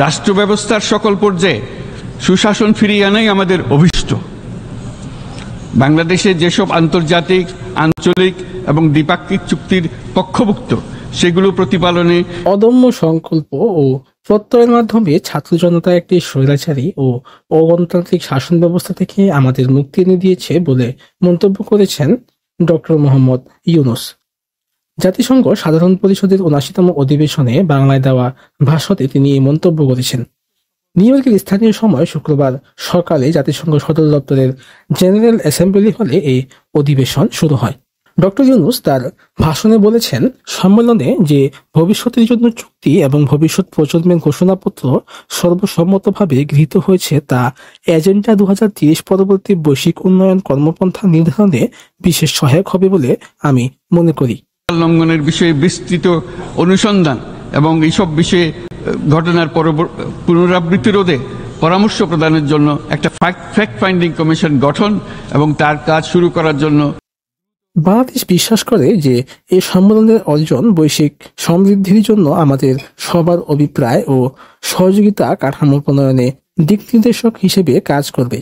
রাষ্ট্র ব্যবস্থার সকল পর্যায়ে সুশাসন ফিরিয়ে আনাই আমাদের অভীষ্ট। বাংলাদেশে যেসব আন্তর্জাতিক, আঞ্চলিক এবং দ্বিপাক্ষিক চুক্তির পক্ষভুক্ত সেগুলো প্রতিপালনে অদম্য সংকল্প ও প্রত্যয়ের মাধ্যমে ছাত্র জনতা একটি স্বৈরাচারী ও অগণতান্ত্রিক শাসন ব্যবস্থা থেকে আমাদের মুক্তি এনে দিয়েছে বলে মন্তব্য করেছেন ডক্টর মোহাম্মদ ইউনূস। জাতিসংঘ সাধারণ পরিষদের ৭৯তম অধিবেশনে বাংলায় দেওয়া ভাষণে তিনি এই মন্তব্য করেছেন। নিউ ইয়র্কের স্থানীয় সময় শুক্রবার সকালে জাতিসংঘ সদর দপ্তরের জেনারেল অ্যাসেম্বলি হলে এই অধিবেশন শুরু হয়। ডক্টর ইউনূস তার ভাষণে বলেছেন, সম্মেলনে যে ভবিষ্যতের জন্য চুক্তি এবং ভবিষ্যৎ প্রজন্মের ঘোষণাপত্র সর্বসম্মতভাবে গৃহীত হয়েছে তা এজেন্ডা ২০৩০ পরবর্তী বৈশ্বিক উন্নয়ন কর্মপন্থা নির্ধারণে বিশেষ সহায়ক হবে বলে আমি মনে করি। লঙ্ঘনের বিষয়ে বিস্তৃত অনুসন্ধান এবং এইসব বিষয়ে ঘটনার পুনরাবৃত্তি রোধে পরামর্শ প্রদানের জন্য একটা ফ্যাক্ট ফাইন্ডিং কমিশন গঠন এবং তার কাজ শুরু করার জন্য বাংলাদেশ বিশ্বাস করে যে এই সম্মেলনের অর্জন বৈশ্বিক সমৃদ্ধির জন্য আমাদের সবার অভিপ্রায় ও সহযোগিতা কাঠামো প্রণয়নে দিক নির্দেশক হিসেবে কাজ করবে।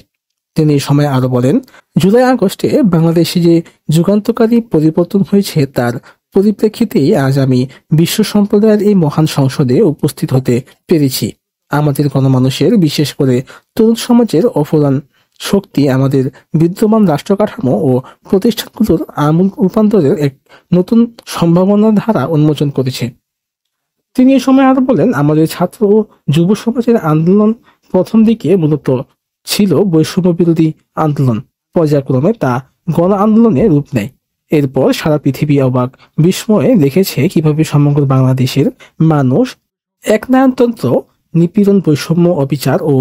তিনি এই সময় আরো বলেন, জুলাই আগস্টে বাংলাদেশে যে যুগান্তকারী পরিবর্তন হয়েছে তার পরিপ্রেক্ষিতেই আজ আমি বিশ্ব সম্প্রদায়ের এই মহান সংসদে উপস্থিত হতে পেরেছি। আমাদের গণমানুষের, বিশেষ করে তরুণ সমাজের অফুরান শক্তি আমাদের বিদ্যমান রাষ্ট্র কাঠামো ও প্রতিষ্ঠানগুলোর আমূল রূপান্তরের এক নতুন সম্ভাবনার ধারা উন্মোচন করেছে। তিনি এ সময় আরো বলেন, আমাদের ছাত্র ও যুব সমাজের আন্দোলন প্রথম দিকে মূলত ছিল বৈষম্য বিরোধী আন্দোলন, পর্যায়ক্রমে তা গণ আন্দোলনে রূপ নেয়। এরপর সারা পৃথিবী অবাক বিস্ময়ে দেখেছে কিভাবে সমগ্র বাংলাদেশের মানুষ একনায়কতন্ত্র, নিপীড়ন, বৈষম্য, অবিচার ও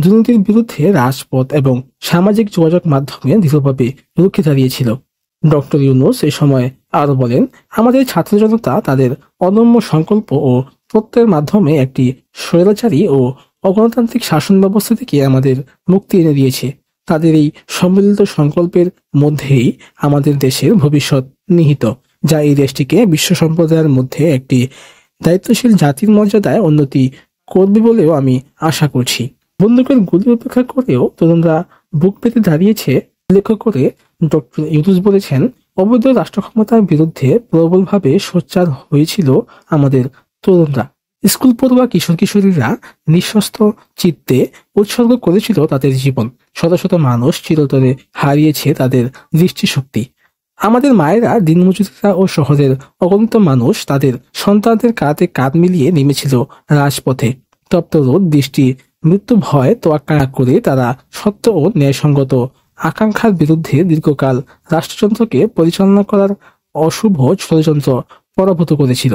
দুর্নীতির বিরুদ্ধে রাজপথ এবং সামাজিক যোগাযোগ মাধ্যমে দৃঢ়ভাবে রুখে দাঁড়িয়েছিল। ডক্টর ইউনূস এ সময় আরো বলেন, আমাদের ছাত্র জনতা তাদের অদম্য সংকল্প ও প্রত্যয়ের মাধ্যমে একটি স্বৈরাচারী ও অগণতান্ত্রিক শাসন ব্যবস্থা থেকে আমাদের মুক্তি এনে দিয়েছে। তাদের এই সম্মিলিত সংকল্পের মধ্যেই আমাদের দেশের ভবিষ্যৎ নিহিত, যা এই দেশটিকে বিশ্ব সম্প্রদায়ের মধ্যে একটি দায়িত্বশীল জাতির মর্যাদায় উন্নতি করবে বলেও আমি আশা করছি। বন্দুকের গুলি উপেক্ষা করেও তরুণরা বুক পেতে দাঁড়িয়েছে উল্লেখ করে ডক্টর ইউনূস বলেছেন, অবৈধ রাষ্ট্র ক্ষমতার বিরুদ্ধে প্রবলভাবে সোচ্চার হয়েছিল আমাদের তরুণরা। স্কুল পড়ুয়া কিশোর কিশোরীরা নিঃশস্ত্র চিত্তে উৎসর্গ করেছিল তাদের জীবন। শত শত মানুষ চিরতরে হারিয়েছে তাদের দৃষ্টিশক্তি। আমাদের মায়েরা, দিনমজুরিরা ও শহরের অগণিত মানুষ তাদের সন্তানদের কাঁধে কাঁধ মিলিয়ে নেমেছিল রাজপথে। তপ্ত রোদ, বৃষ্টি, মৃত্যু ভয় তোয়াক্কা না করে তারা সত্য ও ন্যায়সঙ্গত আকাঙ্ক্ষার বিরুদ্ধে দীর্ঘকাল রাষ্ট্রযন্ত্রকে পরিচালনা করার অশুভ ষড়যন্ত্র পরাভূত করেছিল।